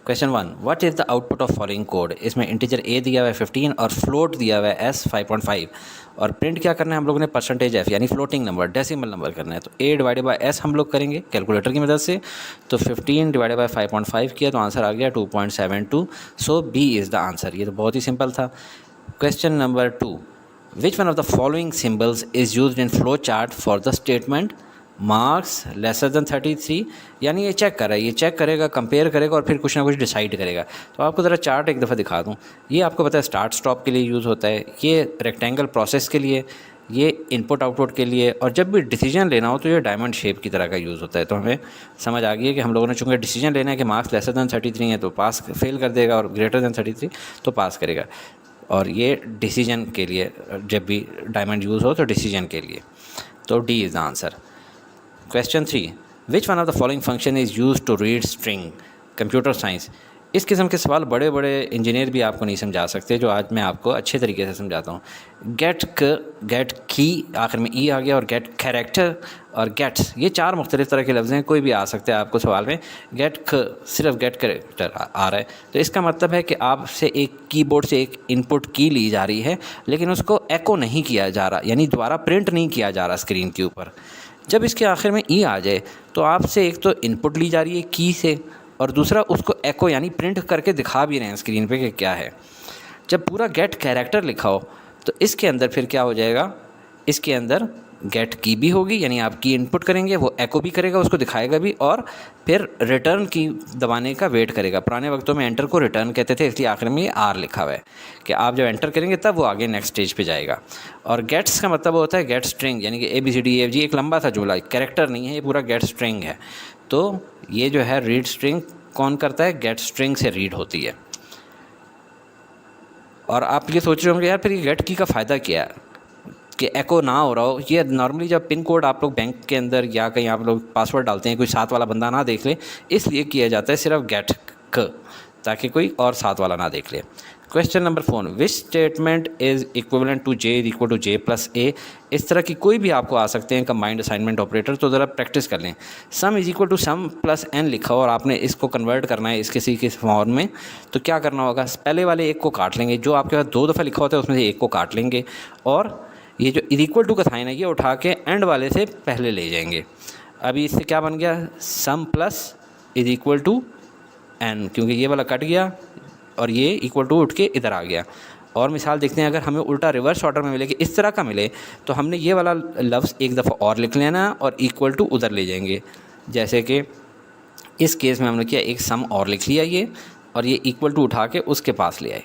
Question 1, what is the output of following code. इसमें integer a दिया हुआ है 15 और फ्लोट दिया हुआ है एस 5.5 और प्रिंट क्या करना है हम लोगों ने परसेंटेज एफ यानी फ्लोटिंग नंबर डेसिमल नंबर करना है। तो ए डिवाइडेड बाय एस हम लोग करेंगे कैलकुलेटर की मदद से। तो 15 डिवाइडेड बाय 5.5 किया तो आंसर आ गया 2.72। सो बी इज़ द आंसर। ये तो बहुत ही सिंपल था। Question number 2, which one of the following symbols is used in flow chart for the statement marks lesser than 33। यानी ये चेक कर रहा है, ये चेक करेगा, कंपेयर करेगा और फिर कुछ ना कुछ डिसाइड करेगा। तो आपको ज़रा चार्ट एक दफ़ा दिखा दूँ। ये आपको पता है स्टार्ट स्टॉप के लिए यूज़ होता है, ये रेक्टेंगल प्रोसेस के लिए, ये इनपुट आउटपुट के लिए, और जब भी डिसीजन लेना हो तो ये डायमंड शेप की तरह का यूज़ होता है। तो हमें समझ आ गई है कि हम लोगों ने चूँकि डिसीजन लेना है कि मार्क्स लेसर देन 33 है तो पास फेल कर देगा और ग्रेटर देन 33 तो पास करेगा। और ये डिसीजन के लिए जब भी डायमंड यूज़ हो तो डिसीजन के लिए। तो D is the answer. Question 3, which one of the following function is use to read string. Computer science. इस किस्म के सवाल बड़े बड़े इंजीनियर भी आपको नहीं समझा सकते, जो आज मैं आपको अच्छे तरीके से समझाता हूँ। गेट की आखिर में ई आ गया, और गेट कैरेक्टर और गेट्स, ये 4 मुख्तलिफ तरह के लफ्ज़ हैं, कोई भी आ सकते हैं आपको सवाल में। सिर्फ गेट कैरेक्टर आ रहा है तो इसका मतलब है कि आपसे एक कीबोर्ड से एक इनपुट की ली जा रही है लेकिन उसको एको नहीं किया जा रहा, यानी दोबारा प्रिंट नहीं किया जा रहा स्क्रीन के ऊपर। जब इसके आखिर में ई आ जाए तो आपसे एक तो इनपुट ली जा रही है की से, और दूसरा उसको एको यानी प्रिंट करके दिखा भी रहे हैं स्क्रीन पे कि क्या है। जब पूरा गेट कैरेक्टर लिखा हो तो इसके अंदर फिर क्या हो जाएगा, इसके अंदर गेट की भी होगी, यानी आप की इनपुट करेंगे, वो एको भी करेगा, उसको दिखाएगा भी, और फिर रिटर्न की दबाने का वेट करेगा। पुराने वक्तों में एंटर को रिटर्न कहते थे, इसलिए आखिर में ये आर लिखा हुआ है कि आप जब एंटर करेंगे तब वो आगे नेक्स्ट स्टेज पे जाएगा। और गेट्स का मतलब होता है गेट स्ट्रिंग, यानी कि ABCDEFG एक लंबा सा जुमला, कैरेक्टर नहीं है, ये पूरा गेट स्ट्रिंग है। तो ये जो है रीड स्ट्रिंग कौन करता है, गेट स्ट्रिंग से रीड होती है। और आप ये सोच रहे होंगे यार फिर ये गेट की का फ़ायदा क्या है कि एको ना हो रहा हो। ये नॉर्मली जब पिन कोड आप लोग बैंक के अंदर या कहीं आप लोग पासवर्ड डालते हैं, कोई साथ वाला बंदा ना देख ले, इसलिए किया जाता है सिर्फ गेट क, ताकि कोई और साथ वाला ना देख ले। Question number 4, which statement is equivalent to J is equal to J plus A. इस तरह की कोई भी आपको आ सकते हैं कंबाइंड असाइनमेंट ऑपरेटर, तो ज़रा प्रैक्टिस कर लें। Sum is equal to sum plus n लिखा हो और आपने इसको कन्वर्ट करना है इस किसी के फॉर्म में, तो क्या करना होगा, पहले वाले एक को काट लेंगे, जो आपके पास 2 दफ़ा लिखा होता है उसमें से एक को काट लेंगे, और ये जो इज इक्वल टू का साइन है ये उठा के एंड वाले से पहले ले जाएंगे। अभी इससे क्या बन गया, sum plus is equal to N, क्योंकि ये वाला कट गया और ये इक्वल टू उठ के इधर आ गया। और मिसाल देखते हैं, अगर हमें उल्टा रिवर्स ऑर्डर में मिले कि इस तरह का मिले तो हमने ये वाला लफ्ज़ एक दफ़ा और लिख लेना और इक्वल टू उधर ले जाएंगे। जैसे कि इस केस में हमने किया, एक सम और लिख लिया ये, और ये इक्वल टू उठा के उसके पास ले आए।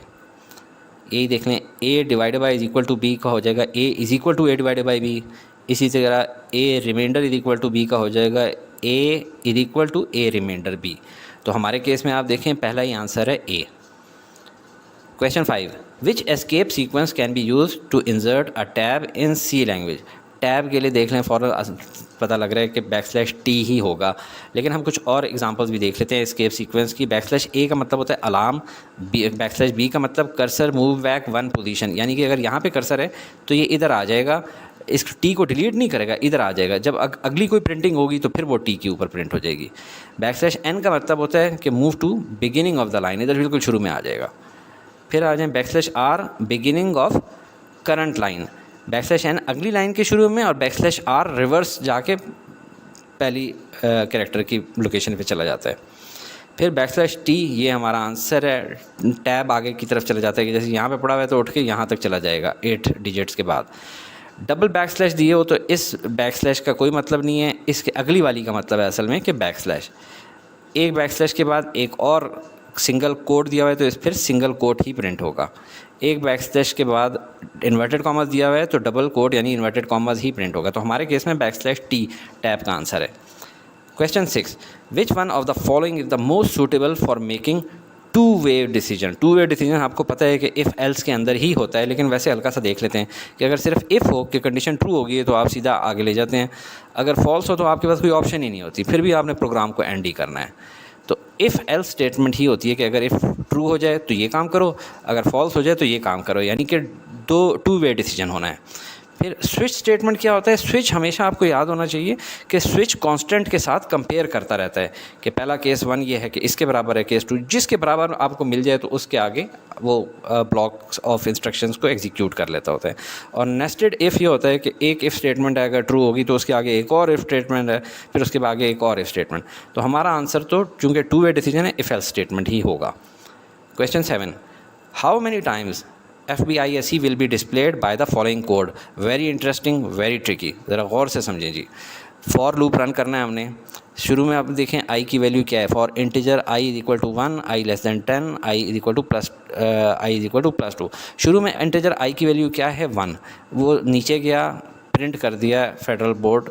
यही देख लें, A divided by is equal to B का हो जाएगा A is equal to A divided by B. इसी तरह A remainder is equal to B का हो जाएगा A is equal to A remainder B. तो हमारे केस में आप देखें पहला ही आंसर है A. Question 5, which escape sequence can be use to insert a tab in C language. Tab के लिए देख लें फ़ौरन पता लग रहा है कि \t ही होगा, लेकिन हम कुछ और एग्जांपल्स भी देख लेते हैं एस्केप सीक्वेंस की। \a का मतलब होता है अलार्म, \b का मतलब कर्सर मूव बैक 1 पोजीशन, यानी कि अगर यहाँ पे कर्सर है तो ये इधर आ जाएगा, इस टी को डिलीट नहीं करेगा, इधर आ जाएगा। जब अगली कोई प्रिंटिंग होगी तो फिर वो टी के ऊपर प्रिंट हो जाएगी। \n का मतलब होता है कि move to beginning of the line, इधर बिल्कुल शुरू में आ जाएगा। फिर आ जाए \r beginning of current line, \n अगली लाइन के शुरू में, और \r रिवर्स जाके पहली कैरेक्टर की लोकेशन पे चला जाता है। फिर \t ये हमारा आंसर है, टैब आगे की तरफ चला जाता है कि जैसे यहाँ पे पड़ा हुआ है तो उठ के यहाँ तक चला जाएगा 8 डिजिट्स के बाद। डबल बैकस्लैश दिए हो तो इस बैकस्लैश का कोई मतलब नहीं है, इसके अगली वाली का मतलब है असल में कि बैकस्लैश। एक बैकस्लैश के बाद एक और सिंगल कोट दिया हुआ है तो इस फिर सिंगल कोट ही प्रिंट होगा। एक बैकस्लैश के बाद इन्वर्टेड कॉमर्स दिया हुआ है तो डबल कोट यानी इन्वर्टेड कॉमर्स ही प्रिंट होगा। तो हमारे केस में \t टैब का आंसर है। Question 6, which one of the following is the most suitable for making two way decision. Two way decision आपको पता है कि इफ़ एल्स के अंदर ही होता है, लेकिन वैसे हल्का सा देख लेते हैं कि अगर सिर्फ इफ़ हो कि कंडीशन ट्रू होगी तो आप सीधा आगे ले जाते हैं, अगर फॉल्स हो तो आपके पास कोई ऑप्शन ही नहीं होती, फिर भी आपने प्रोग्राम को एंड ही करना है। तो इफ़ एल्स स्टेटमेंट ही होती है कि अगर इफ़ ट्रू हो जाए तो ये काम करो, अगर फॉल्स हो जाए तो ये काम करो, यानी कि 2 वे डिसीजन होना है। फिर स्विच स्टेटमेंट क्या होता है? स्विच हमेशा आपको याद होना चाहिए कि स्विच कांस्टेंट के साथ कंपेयर करता रहता है कि पहला केस 1 ये है कि इसके बराबर है, केस 2 जिसके बराबर आपको मिल जाए तो उसके आगे वो ब्लॉक्स ऑफ इंस्ट्रक्शंस को एग्जीक्यूट कर लेता होता है। और नेस्टेड इफ़ ये होता है कि एक इफ़ स्टेटमेंट है, अगर ट्रू होगी तो उसके आगे एक और इफ़ स्टेटमेंट है, फिर उसके आगे एक और इफ़ स्टेटमेंट। तो हमारा आंसर तो चूँकि 2 वे डिसीजन है, इफ़ एल्स स्टेटमेंट ही होगा। Question 7, how many times FBISE will be displayed by the following code? Very interesting, very tricky, ज़रा गौर से समझें जी। फॉर लूप रन करना है हमने। शुरू में आप देखें आई की वैल्यू क्या है, for integer i is equal to 1, i less than 10, i is equal to plus 2। शुरू में इंटीजर आई की वैल्यू क्या है, 1। वो नीचे गया, प्रिंट कर दिया federal board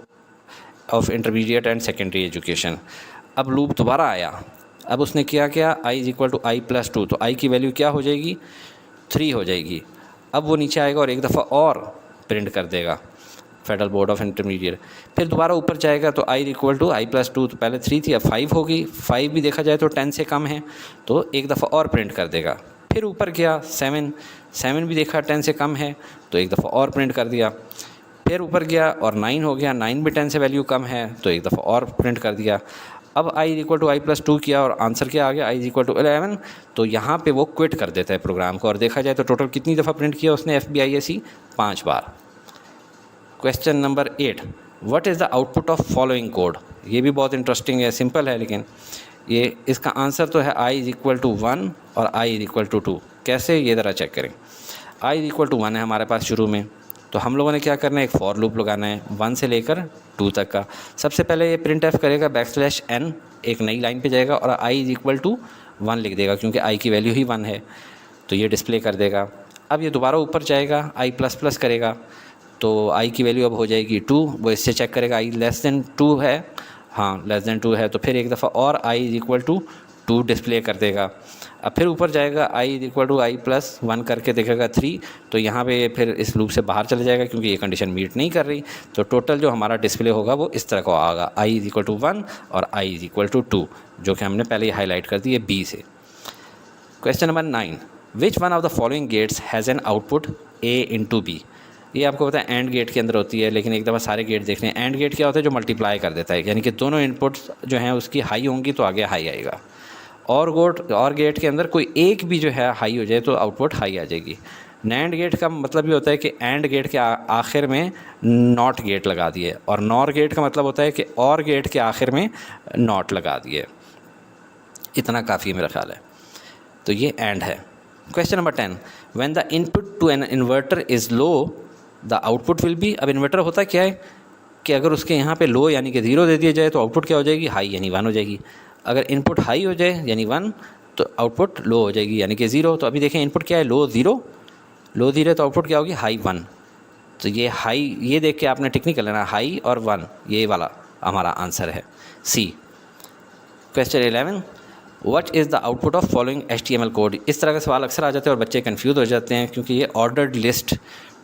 of intermediate and secondary education. अब लूप दोबारा आया, अब उसने क्या I is equal to I plus 2, तो आई की वैल्यू क्या हो जाएगी, 3 हो जाएगी। अब वो नीचे आएगा और एक दफ़ा और प्रिंट कर देगा फेडरल बोर्ड ऑफ इंटरमीडिएट। फिर दोबारा ऊपर जाएगा तो I equal to I plus 2, तो पहले 3 थी, अब 5 होगी। 5 भी देखा जाए तो 10 से कम है, तो एक दफ़ा और प्रिंट कर देगा। फिर ऊपर गया 7 भी देखा 10 से कम है, तो एक दफ़ा और प्रिंट कर दिया। फिर ऊपर गया और 9 हो गया, 9 भी 10 से वैल्यू कम है, तो एक दफ़ा और प्रिंट कर दिया। अब I equal to I plus 2 किया और आंसर क्या आ गया, आई इक्वल टू 11। तो यहाँ पे वो क्विट कर देता है प्रोग्राम को। और देखा जाए तो टोटल कितनी दफ़ा प्रिंट किया उसने FBISE, 5 bar. Question number 8, what is the output of following code? ये भी बहुत इंटरेस्टिंग है, सिंपल है, लेकिन ये इसका आंसर तो है आई इज इक्वल टू 1 और आई इज इक्वल टू 2। कैसे, ये ज़रा चेक करें। आई इज इक्वल टू 1 है हमारे पास शुरू में, तो हम लोगों ने क्या करना है, एक फॉर लूप लगाना है 1 से लेकर 2 तक का। सबसे पहले ये प्रिंट एफ करेगा \n, एक नई लाइन पे जाएगा और आई इज इक्वल टू 1 लिख देगा, क्योंकि आई की वैल्यू ही 1 है, तो ये डिस्प्ले कर देगा। अब ये दोबारा ऊपर जाएगा, आई प्लस प्लस करेगा, तो आई की वैल्यू अब हो जाएगी 2। वो इससे चेक करेगा आई लेस दैन 2 है, हाँ लेस दैन 2 है, तो फिर एक दफ़ा और I is equal to 2 display कर देगा। अब फिर ऊपर जाएगा I is equal to I plus 1 करके देखेगा 3, तो यहाँ पे फिर इस लूप से बाहर चले जाएगा क्योंकि ये कंडीशन मीट नहीं कर रही। तो टोटल जो हमारा डिस्प्ले होगा वो इस तरह का आएगा, आई इज इक्वल टू 1 और आई इज इक्वल टू 2, जो कि हमने पहले ही हाईलाइट कर दी है बी से। Question number 9, which one of the following gates has an output A into B? ये आपको पता है एंड गेट के अंदर होती है, लेकिन एक दफ़ा सारे गेट देख लें। एंड गेट क्या होता है, जो मल्टीप्लाई कर देता है, यानी कि दोनों इनपुट्स जो हैं उसकी हाई होंगी तो आगे हाई आएगा। और गेट के अंदर कोई एक भी जो है हाई हो जाए तो आउटपुट हाई आ जाएगी। नैंड गेट का मतलब ये होता है कि एंड गेट के आखिर में नॉट गेट लगा दिए, और नॉर गेट का मतलब होता है कि और गेट के आखिर में नॉट लगा दिए। इतना काफ़ी मेरा ख्याल है, तो ये एंड है। Question number 10, when the input to an inverter is low the output will be. अब इन्वर्टर होता क्या है कि अगर उसके यहाँ पे लो यानी कि 0 दे दिया जाए तो आउटपुट क्या हो जाएगी, हाई यानी 1 हो जाएगी। अगर इनपुट हाई हो जाए यानी 1 तो आउटपुट लो हो जाएगी यानी कि 0। तो अभी देखें इनपुट क्या है, लो 0 तो आउटपुट क्या होगी, हाई 1। तो ये हाई, ये देख के आपने टिक नहीं कर लेना, हाई और 1 ये वाला हमारा आंसर है C. Question 11, what is the output of following HTML code? इस तरह का सवाल अक्सर आ जाते हैं और बच्चे कंफ्यूज हो जाते हैं, क्योंकि ये ऑर्डर्ड लिस्ट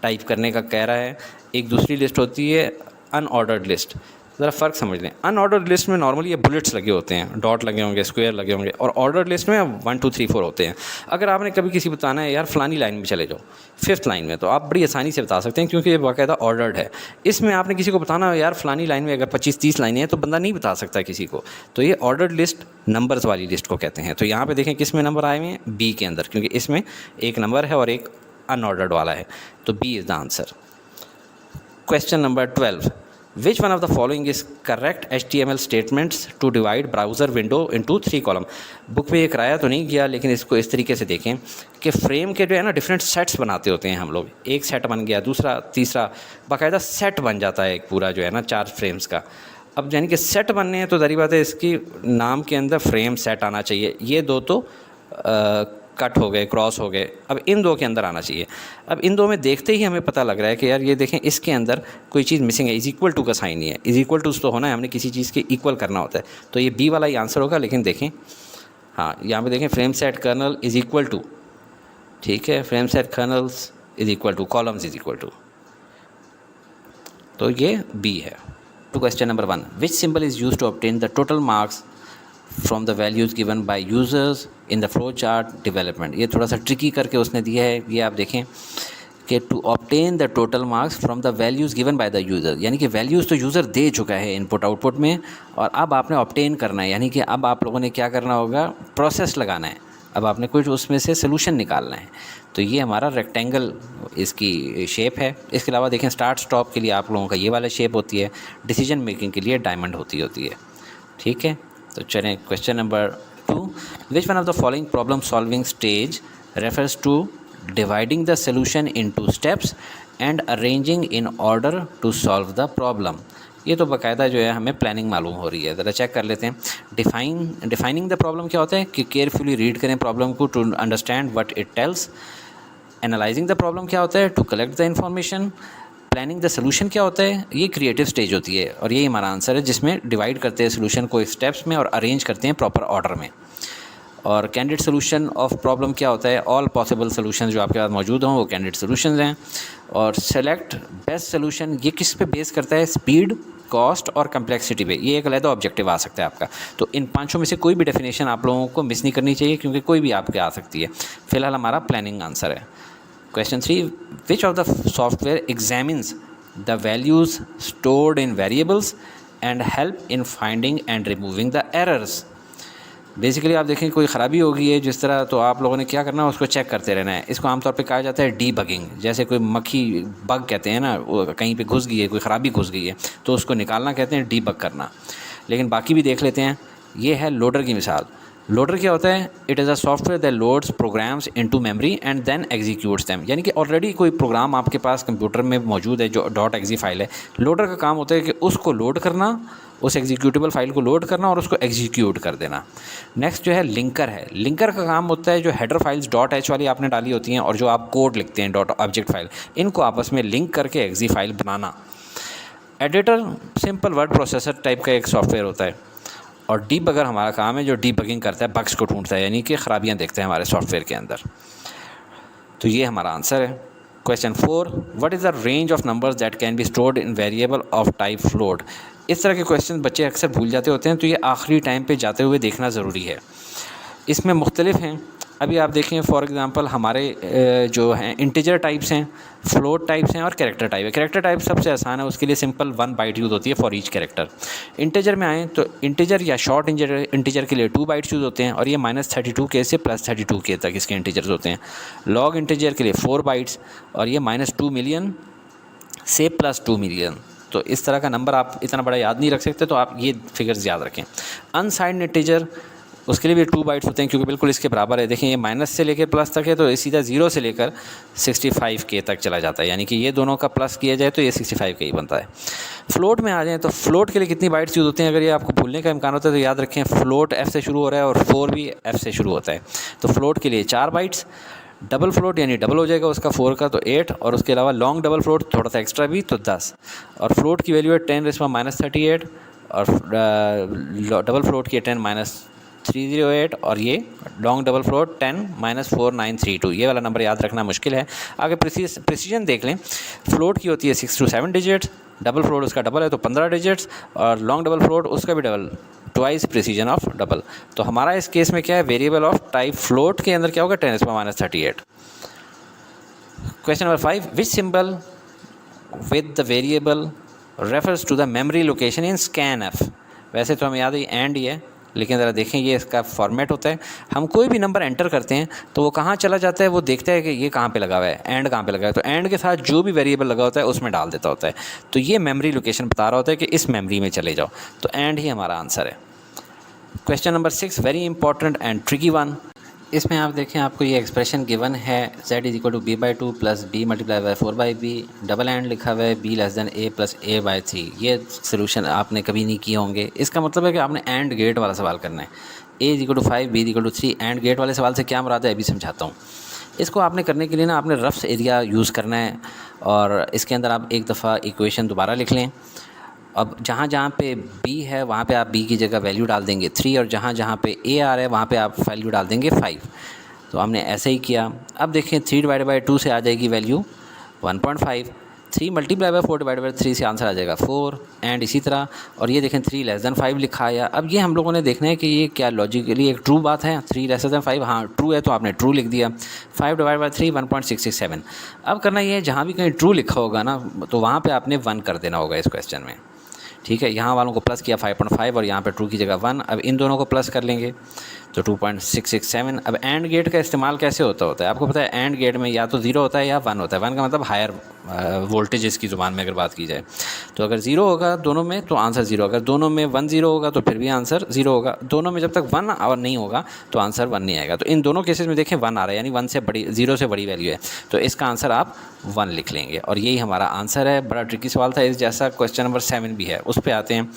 टाइप करने का कह रहा है। एक दूसरी लिस्ट होती है अनऑर्डर्ड लिस्ट। ज़रा फ़र्क समझ लें। अनऑर्डर्ड लिस्ट में नॉर्मली ये बुलेट्स लगे होते हैं, डॉट लगे होंगे, स्क्वायर लगे होंगे, और ऑर्डर्ड लिस्ट में 1 2 3 4 होते हैं। अगर आपने कभी किसी बताना है यार फ़लानी लाइन में चले जाओ, 5th लाइन में, तो आप बड़ी आसानी से बता सकते हैं क्योंकि ये बाकायदा ऑर्डर्ड है। इसमें आपने किसी को बताना हो यार फ़लानी लाइन में अगर 25-30 लाइनें हैं तो बंदा नहीं बता सकता किसी को। तो ये ऑर्डर्ड लिस्ट नंबर्स वाली लिस्ट को कहते हैं। तो यहाँ पर देखें किस में नंबर आए हुए हैं, बी के अंदर, क्योंकि इसमें एक नंबर है और एक अनऑर्डर्ड वाला है, तो B is the answer. Question number 12, Which one of the following is correct HTML statements to divide browser window into 3 column? Book में ये कराया तो नहीं गया, लेकिन इसको इस तरीके से देखें कि फ्रेम के जो है ना डिफरेंट सेट्स बनाते होते हैं हम लोग। एक सेट बन गया, दूसरा, तीसरा, बाकायदा सेट बन जाता है एक पूरा जो है ना 4 फ्रेम्स का। अब यानी कि सेट बनने हैं तो ज़ाहिर बात है इसकी नाम के अंदर फ्रेम सेट आना चाहिए। ये दो तो कट हो गए, क्रॉस हो गए, अब इन दो के अंदर आना चाहिए। अब इन दो में देखते ही हमें पता लग रहा है कि यार ये देखें इसके अंदर कोई चीज़ मिसिंग है, इज़ इक्वल टू का साइन नहीं है। इज़ इक्वल टू तो होना है, हमने किसी चीज़ के इक्वल करना होता है, तो ये बी वाला ही आंसर होगा। लेकिन देखें, हाँ यहाँ पे देखें frame set kernel is equal to, ठीक है, frame set kernels is equal to columns is equal to, तो ये बी है। तो question number 1, which symbol is use to obtain the total marks from the values given by users in the flow chart development? ये थोड़ा सा tricky करके उसने दिया है। ये आप देखें कि to obtain the total marks from the values given by the user, यानी कि वैल्यूज़ तो यूज़र दे चुका है इनपुट आउटपुट में, और अब आपने ऑब्टेन करना है, यानी कि अब आप लोगों ने क्या करना होगा, प्रोसेस लगाना है, अब आपने कुछ उसमें से सोल्यूशन निकालना है। तो ये हमारा रेक्टेंगल इसकी शेप है। इसके अलावा देखें स्टार्ट स्टॉप के लिए आप लोगों का ये वाला शेप होती है, डिसीजन मेकिंग के लिए डायमंड होती है। ठीक है, तो चलें question number 2, which one of the following problem solving stage refers to dividing the solution into steps and arranging in order to solve the problem. ये तो बाकायदा जो है हमें प्लानिंग मालूम हो रही है, ज़रा चेक कर लेते हैं। डिफाइनिंग द प्रॉब्लम क्या होता है कि केयरफुली रीड करें प्रॉब्लम को to understand what it tells. Analysing the problem क्या होता है, to collect the information. Planning the solution क्या होता है, ये क्रिएटिव स्टेज होती है, और यही हमारा आंसर है, जिसमें डिवाइड करते हैं सोल्यूशन को स्टेप्स में और अरेंज करते हैं प्रॉपर ऑर्डर में। और कैंडिडेट सोल्यूशन ऑफ प्रॉब्लम क्या होता है, ऑल पॉसिबल सोल्यूशन जो आपके पास मौजूद हों वो कैंडिडेट सोल्यूशन हैं। और सेलेक्ट बेस्ट सोल्यूशन, ये किस पे बेस करता है, स्पीड, कॉस्ट और कम्प्लेक्सिटी पे। ये एक अलग ऑब्जेक्टिव आ सकता है आपका। तो इन पांचों में से कोई भी डेफिनेशन आप लोगों को मिस नहीं करनी चाहिए, क्योंकि कोई भी आपके आ सकती है। फिलहाल हमारा प्लानिंग आंसर है। Question 3, which of the software examines the values stored in variables and help in finding and removing the errors. Basically आप देखें कोई ख़राबी हो गई है जिस तरह, तो आप लोगों ने क्या करना है, उसको चेक करते रहना है। इसको आमतौर पे कहा जाता है डीबगिंग। जैसे कोई मक्खी, बग कहते हैं ना, वो कहीं पे घुस गई है, कोई ख़राबी घुस गई है, तो उसको निकालना कहते हैं डीबग करना। लेकिन बाकी भी देख लेते हैं। ये है लोडर की मिसाल। लोडर क्या होता है, it is a software that loads programs into memory and then executes them. यानी कि ऑलरेडी कोई प्रोग्राम आपके पास कंप्यूटर में मौजूद है जो .exe फाइल है। लोडर का काम होता है कि उसको लोड करना, उस एग्जीक्यूटेबल फाइल को लोड करना और उसको एग्जीक्यूट कर देना। नेक्स्ट जो है लिंकर है। लिंकर का काम होता है जो हेडर फाइल्स .h वाली आपने डाली होती हैं और जो आप कोड लिखते हैं .ऑब्जेक्ट फाइल, इनको आपस में लिंक करके एग्जी फाइल बनाना। Editor simple word processor type का एक सॉफ्टवेयर होता है। और डीबगर हमारा काम है जो डीबगिंग करता है, बग्स को ढूंढता है, यानी कि ख़राबियाँ देखते हैं हमारे सॉफ्टवेयर के अंदर। तो ये हमारा आंसर है। Question 4, what is the range of numbers that can be stored in variable of type float. इस तरह के क्वेश्चन बच्चे अक्सर भूल जाते होते हैं, तो ये आखिरी टाइम पे जाते हुए देखना ज़रूरी है। इसमें मुख्तलिफ हैं। अभी आप देखें फॉर एग्ज़ाम्पल हमारे जो हैं इंटीजर टाइप्स हैं, फ्लोट टाइप्स हैं और कैरेक्टर टाइप है। कैरेक्टर टाइप सबसे आसान है, उसके लिए सिंपल 1 बाइट यूज़ होती है फॉर ईच कैरेक्टर। इंटीजर में आएँ तो इंटीजर या शॉर्ट इंटीजर के लिए 2 बाइट्स यूज़ होते हैं, और ये -32K से +32K तक इसके इंटीजर्स होते हैं। लॉग इंटीजर के लिए 4 बाइट्स, और ये -2 मिलियन से +2 मिलियन। तो इस तरह का नंबर आप इतना बड़ा याद नहीं रख सकते, तो आप ये फिगर्स याद रखें। अनसाइंड इंटीजर, उसके लिए भी 2 बाइट्स होते हैं, क्योंकि बिल्कुल इसके बराबर है। देखें ये माइनस से लेकर प्लस तक है, तो सीधा 0 से लेकर 65K तक चला जाता है, यानी कि ये दोनों का प्लस किया जाए तो ये 65K ही बनता है। फ्लोट में आ जाएँ तो फ्लोट के लिए कितनी बाइट्स यूज़ होती हैं, अगर ये आपको भूलने का इम्कान होता है तो याद रखें, फ्लोट F से शुरू हो रहा है और 4 भी F से शुरू होता है। तो फ्लोट के लिए 4 बाइट्स। डबल फ्लोट यानी डबल हो जाएगा उसका 4 का, तो 8, और उसके अलावा लॉन्ग डबल फ्लोट थोड़ा सा एक्स्ट्रा भी, तो 10। और फ्लोट की वैल्यू है 10⁻38, और डबल फ्लोट की 10⁻308, और ये लॉन्ग डबल फ्लोट 10⁻4932। ये वाला नंबर याद रखना मुश्किल है। आगे प्रिसीजन देख लें। फ्लोट की होती है 6 to 7 डिजिट्स, डबल फ्लोट उसका डबल है तो 15 डिजिट्स, और लॉन्ग डबल फ्लोट उसका भी double, twice precision of double. तो हमारा इस केस में क्या है, वेरिएबल ऑफ टाइप फ्लोट के अंदर क्या होगा, 10⁻38। Question number 5, which symbol with the variable refers to the memory location in scanf. वैसे तो हमें याद है एंड ही है, लेकिन ज़रा देखें ये इसका फॉर्मेट होता है। हम कोई भी नंबर एंटर करते हैं तो वो कहाँ चला जाता है, वो देखता है कि ये कहाँ पे लगा हुआ है, एंड कहाँ पे लगा है, तो एंड के साथ जो भी वेरिएबल लगा होता है उसमें डाल देता होता है। तो ये मेमोरी लोकेशन बता रहा होता है कि इस मेमोरी में चले जाओ, तो एंड ही हमारा आंसर है। Question number 6, very important and tricky one. इसमें आप देखें आपको ये एक्सप्रेशन गिवन है, z = b/2 + b × 4/b, double and लिखा हुआ है b a + a/3। ये सोल्यूशन आपने कभी नहीं किए होंगे। इसका मतलब है कि आपने एंड गेट वाला सवाल करना है। a = 5, b = 3। एंड गेट वाले सवाल से क्या मुराद है अभी समझाता हूँ। इसको आपने करने के लिए ना आपने रफ्स एरिया यूज़ करना है, और इसके अंदर आप एक दफ़ा इक्वेशन दोबारा लिख लें। अब जहाँ जहाँ पे b है वहाँ पे आप b की जगह वैल्यू डाल देंगे 3, और जहाँ जहाँ पे a आ रहा है वहाँ पे आप वैल्यू डाल देंगे 5। तो हमने ऐसे ही किया। अब देखें 3/2 से आ जाएगी value 1.5। 3 multiply by 4 divide by 3 से आंसर आ जाएगा 4 एंड इसी तरह। और ये देखें 3 लेस देन 5 लिखा है। अब ये हम लोगों ने देखना है कि ये क्या लॉजिकली एक ट्रू बात है। 3 लेस देन 5 हाँ ट्रू है तो आपने ट्रू लिख दिया। 5 डिवाइड बाय 3 1.667। अब करना ये है जहाँ भी कहीं ट्रू लिखा होगा ना तो वहाँ पे आपने 1 कर देना होगा इस क्वेश्चन में, ठीक है। यहाँ वालों को प्लस किया 5.5 और यहाँ पे ट्रू की जगह 1। अब इन दोनों को प्लस कर लेंगे तो 2.667। अब एंड गेट का इस्तेमाल कैसे होता है आपको पता है। एंड गेट में या तो 0 होता है या 1 होता है। 1 का मतलब हायर वोल्टेज की ज़ुबान में अगर बात की जाए तो अगर 0 होगा दोनों में तो आंसर 0, अगर दोनों में 1 0 होगा तो फिर भी आंसर 0 होगा। दोनों में जब तक 1 और नहीं होगा तो आंसर 1 नहीं आएगा। तो इन दोनों केसेस में देखें 1 आ रहा है, यानी 1 से बड़ी 0 से बड़ी वैल्यू है, तो इसका आंसर आप 1 लिख लेंगे और यही हमारा आंसर है। बड़ा ट्रिकी सवाल था इस जैसा। क्वेश्चन नंबर 7 भी है, उस पर आते हैं।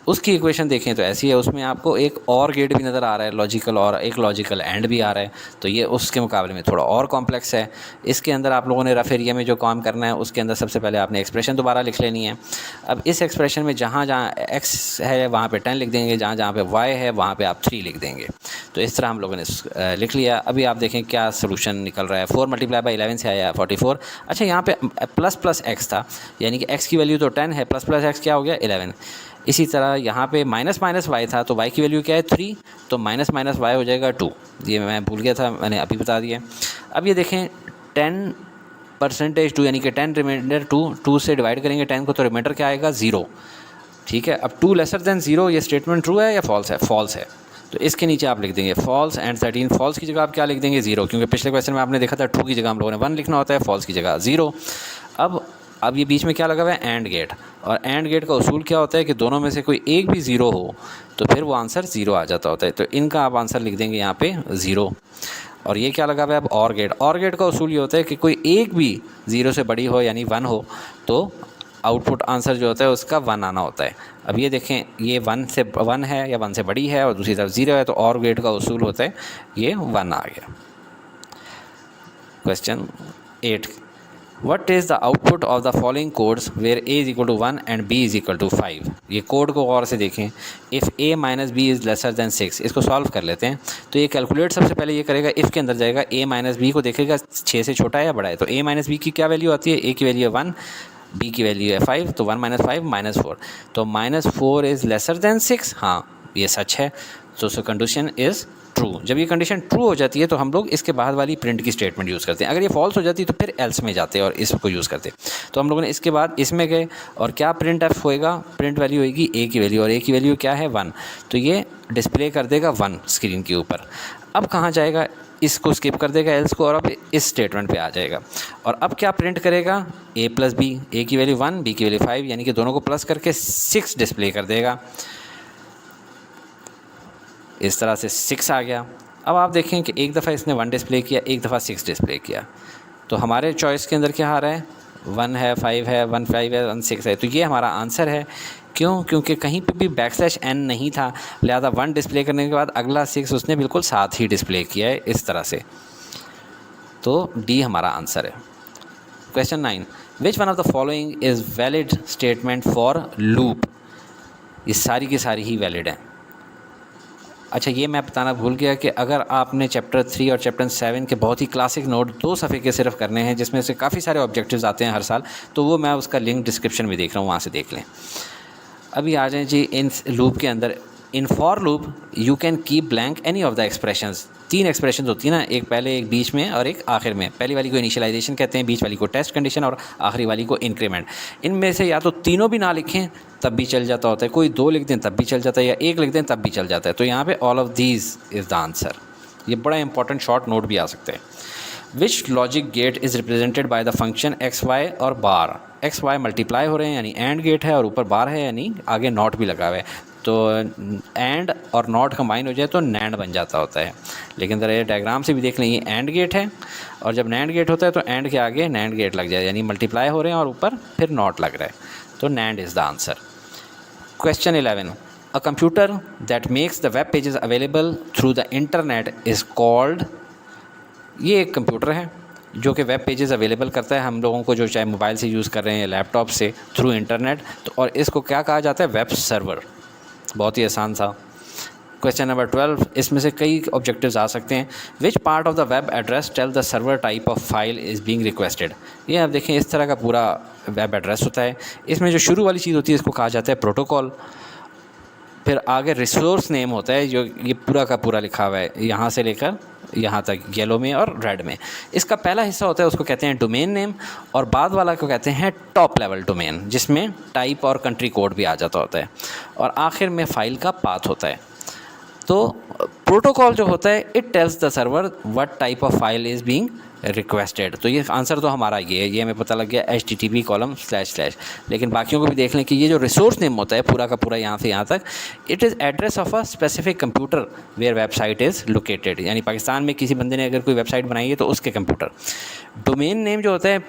उसकी इक्वेशन देखें तो ऐसी है, उसमें आपको एक और गेट भी नज़र आ रहा है लॉजिकल और एक लॉजिकल एंड भी आ रहा है, तो ये उसके मुकाबले में थोड़ा और कॉम्प्लेक्स है। इसके अंदर आप लोगों ने रफ एरिया में जो काम करना है उसके अंदर सबसे पहले आपने एक्सप्रेशन दोबारा लिख लेनी है। अब इस एक्सप्रेशन में जहाँ जहाँ x है वहाँ पे 10 लिख देंगे, जहाँ जहाँ पे y है वहाँ पे आप 3 लिख देंगे। तो इस तरह हम लोगों ने लिख लिया। अभी आप देखें क्या सोल्यूशन निकल रहा है। 4 मल्टीप्लाई बाई 11 से आया 44। अच्छा यहाँ पे प्लस प्लस x था, यानी कि x की वैल्यू तो 10 है, प्लस प्लस x क्या हो गया 11। इसी तरह यहाँ पे माइनस माइनस y था तो y की वैल्यू क्या है 3, तो माइनस माइनस y हो जाएगा 2। ये मैं भूल गया था, मैंने अभी बता दिया। अब ये देखें 10% 2 यानी कि 10 रिमाइंडर 2 से डिवाइड करेंगे 10 को तो रिमाइंडर क्या आएगा 0, ठीक है। अब 2 लेसर देन 0 ये स्टेटमेंट ट्रू है या फॉल्स है, फॉल्स है। तो इसके नीचे आप लिख देंगे फॉल्स एंड 13। फॉल्स की जगह आप क्या लिख देंगे 0, क्योंकि पिछले क्वेश्चन में आपने देखा था ट्रू की जगह हम लोगों ने 1 लिखना होता है, फॉल्स की जगह 0। अब ये बीच में क्या लगा हुआ है एंड गेट, और एंड गेट का उसूल क्या होता है कि दोनों में से कोई एक भी 0 हो तो फिर वो आंसर 0 आ जाता होता है। तो इनका आप आंसर लिख देंगे यहाँ पे 0। और ये क्या लगा हुआ है अब और गेट। और गेट का उसूल ये होता है कि कोई एक भी 0 से बड़ी हो यानी 1 हो तो आउटपुट आंसर जो होता है उसका 1 आना होता है। अब ये देखें ये 1 है या 1 से बड़ी है और दूसरी तरफ 0 है, तो और गेट का उसूल होता है ये 1 आ गया। Question 8, What is the output of the following codes where a is equal to 1 and b is equal to 5? ये कोड को गौर से देखें। If a minus b is lesser than 6, इसको सॉल्व कर लेते हैं। तो ये कैलकुलेट सबसे पहले ये करेगा, इफ़ के अंदर जाएगा, a माइनस बी को देखेगा 6 से छोटा है या बड़ा है। तो a माइनस बी की क्या वैल्यू आती है, a की वैल्यू है 1, b की वैल्यू है 5, तो 1 माइनस 5 माइनस 4, तो माइनस 4 इज़ लेसर दैन 6। हाँ ये सच है, तो कंडीशन इज़ ट्रू। जब ये कंडीशन ट्रू हो जाती है तो हम लोग इसके बाद वाली प्रिंट की स्टेटमेंट यूज़ करते हैं। अगर ये फॉल्स हो जाती है तो फिर एल्स में जाते हैं और इसको यूज़ करते हैं। तो हम लोगों ने इसके बाद इसमें गए और क्या प्रिंट एफ होएगा, प्रिंट वैल्यू होएगी ए की वैल्यू, और ए की वैल्यू क्या है 1, तो ये डिस्प्ले कर देगा 1 स्क्रीन के ऊपर। अब कहाँ जाएगा, इसको स्किप कर देगा एल्स को और अब इस स्टेटमेंट पे आ जाएगा। और अब क्या प्रिंट करेगा, a प्लस बी, ए की वैल्यू 1, बी की वैल्यू 5, यानी कि दोनों को प्लस करके 6 डिस्प्ले कर देगा। इस तरह से 6 आ गया। अब आप देखें कि एक दफ़ा इसने 1 डिस्प्ले किया, एक दफ़ा 6 डिस्प्ले किया, तो हमारे चॉइस के अंदर क्या आ रहा है, 1 है, 5 है, 1 5 है, 1 6 है। तो ये हमारा आंसर है। क्यों, क्योंकि कहीं पे भी \n नहीं था, लिहाजा 1 डिस्प्ले करने के बाद अगला 6 उसने बिल्कुल साथ ही डिस्प्ले किया है इस तरह से। तो डी हमारा आंसर है। Question 9, which one of the following is valid statement for loop. ये सारी की सारी ही वैलिड हैं। अच्छा ये मैं बताना भूल गया कि अगर आपने चैप्टर 3 और चैप्टर 7 के बहुत ही क्लासिक नोट 2 सफ़े के सिर्फ करने हैं, जिसमें से काफ़ी सारे ऑब्जेक्टिव्स आते हैं हर साल, तो वो मैं उसका लिंक डिस्क्रिप्शन में देख रहा हूँ, वहाँ से देख लें। अभी आ जाएँ जी इन लूप के अंदर। In for loop you can keep blank any of the expressions. 3 expressions होती है ना, एक पहले, एक बीच में और एक आखिर में। पहली वाली को इनिशियलाइजेशन कहते हैं, बीच वाली को टेस्ट कंडीशन और आखिरी वाली को इंक्रीमेंट। इनमें से या तो तीनों भी ना लिखें तब भी चल जाता होता है, कोई 2 लिख दें तब भी चल जाता है, या 1 लिख दें तब भी चल जाता है। तो यहाँ पे all of these is the answer. ये बड़ा इंपॉर्टेंट शॉर्ट नोट भी आ सकते हैं। Which logic gate is represented by the function X Y और बार। एक्स वाई मल्टीप्लाई हो रहे हैं यानी एंड गेट है, और ऊपर बार है यानी आगे नॉट भी लगा हुआ है। तो एंड और नॉट कंबाइन हो जाए तो नैंड बन जाता होता है। लेकिन ज़रा ये डायग्राम से भी देख लें, ये एंड गेट है, और जब नैंड गेट होता है तो एंड के आगे नैंड गेट लग जाए, यानी मल्टीप्लाई हो रहे हैं और ऊपर फिर नॉट लग रहा है, तो NAND is the answer. Question 11, a computer that makes the web pages available through the internet is called. ये एक कंप्यूटर है जो कि वेब पेजेस अवेलेबल करता है हम लोगों को, जो चाहे मोबाइल से यूज़ कर रहे हैं, लैपटॉप से, थ्रू इंटरनेट। तो और इसको क्या कहा जाता है, वेब सर्वर। बहुत ही आसान था क्वेश्चन नंबर 12, इसमें से कई ऑब्जेक्टिव्स आ सकते हैं। Which part of the web address tell the server type of file is being requested. ये आप देखें इस तरह का पूरा वेब एड्रेस होता है। इसमें जो शुरू वाली चीज़ होती है इसको कहा जाता है प्रोटोकॉल। फिर आगे रिसोर्स नेम होता है, जो ये पूरा का पूरा लिखा हुआ है यहाँ से लेकर यहाँ तक येलो में और रेड में। इसका पहला हिस्सा होता है उसको कहते हैं डोमेन नेम, और बाद वाला को कहते हैं टॉप लेवल डोमेन, जिसमें टाइप और कंट्री कोड भी आ जाता होता है, और आखिर में फ़ाइल का पाथ होता है। तो प्रोटोकॉल जो होता है it tells the server what type of file is being requested. तो ये आंसर तो हमारा ये हमें पता लग गया http:// लेकिन बाकियों को भी देख लें कि ये जो रिसोर्स नेम होता है पूरा का पूरा यहाँ से यहाँ तक, it is address of a specific computer where website is located. यानी पाकिस्तान में किसी बंदे ने अगर कोई वेबसाइट बनाई है तो उसके कंप्यूटर। डोमेन नेम जो होता है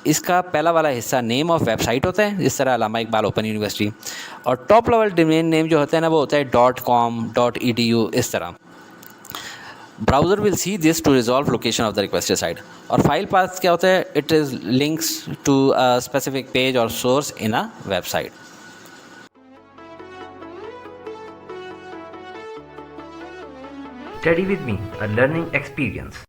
इसका पहला वाला हिस्सा नेम ऑफ़ वेबसाइट होता है, इस तरह अल्लामा इकबाल ओपन यूनिवर्सिटी। और टॉप लेवल डोमेन नेम जो होता है ना वो होता है .com .edu इस तरह। Browser will see this to resolve location of the requested site. और फाइल पाथ क्या होता है, it is links to a specific page और source in a website. Study with me, a learning experience.